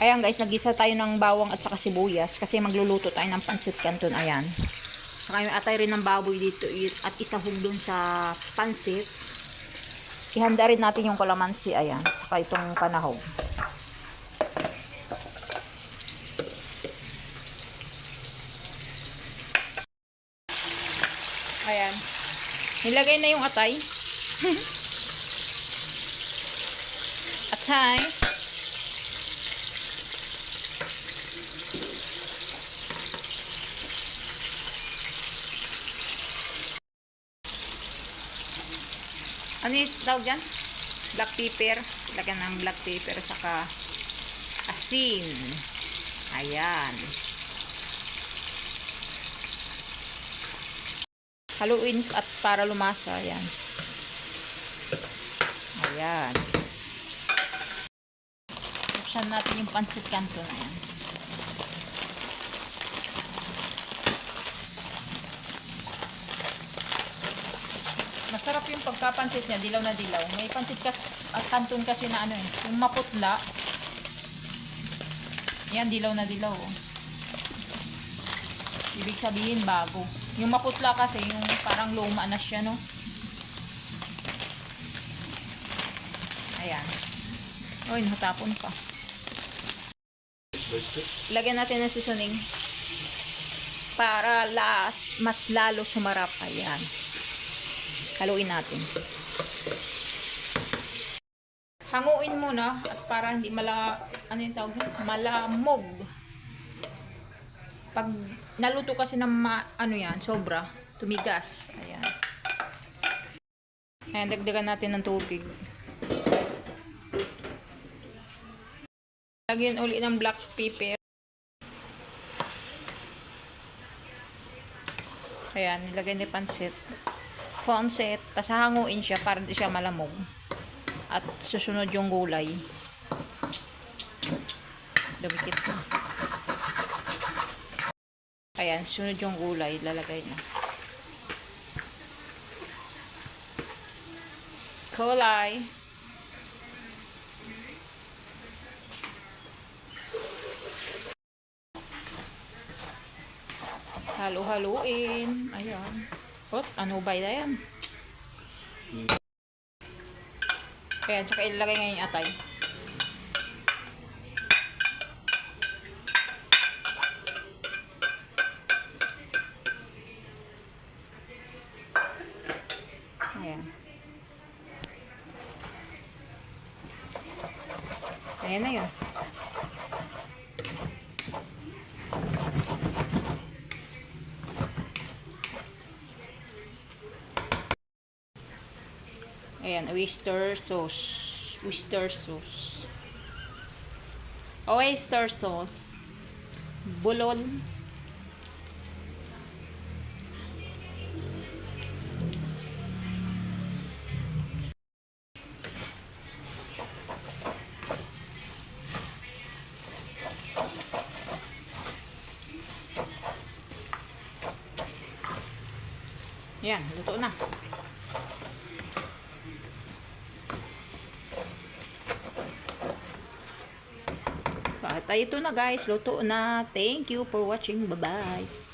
Ayan guys, nagisa tayo ng bawang at saka sibuyas kasi magluluto tayo ng pancit canton. Ayan. Saka yung atay rin ng baboy dito at isahog dun sa pancit. Ihanda rin natin yung kalamansi. Ayan. Saka itong panahog. Ayan. Nilagay na yung atay. Atay. Ano yung tawag dyan? Black pepper. Lagyan ng black pepper saka asin. Ayan. Haluin at para lumasa. Ayan. Ayan. Buksan natin yung pancit canton. Ayan. Masarap yung pagkapansit niya, dilaw na dilaw. May pancit canton kasi na ano eh, yung maputla. Yan, dilaw na dilaw. Oh. Ibig sabihin bago. Yung maputla kasi, yung parang luma na siya, no? Ayan. Uy, natapon pa. Lagyan natin ng seasoning para mas lalo sumarap. Ayan. Haluin natin. Hanguin muna at para hindi ano yung tawag? Malamog. Pag naluto kasi ng ano yan, sobra, tumigas. Ayan. Ayan, dagdagan natin ng tubig. Lagyan uli ng black pepper. Ayan, nilagay ni pancit. Tapos hanguin siya para di siya malamog. At susunod yung gulay. Dumikit na. Ayan, sunod yung gulay. Lalagay na. Gulay. Halo-haluin. Ayan. Ano ba yan? Ayan, tsaka ilalagay ngayon yung atay. Ayan. Ayan na yun. Ayan, oyster sauce. Oyster sauce. Oyster sauce. Bulol. Ayan, luto na. At ito na guys, luto na. Thank you for watching. Bye-bye.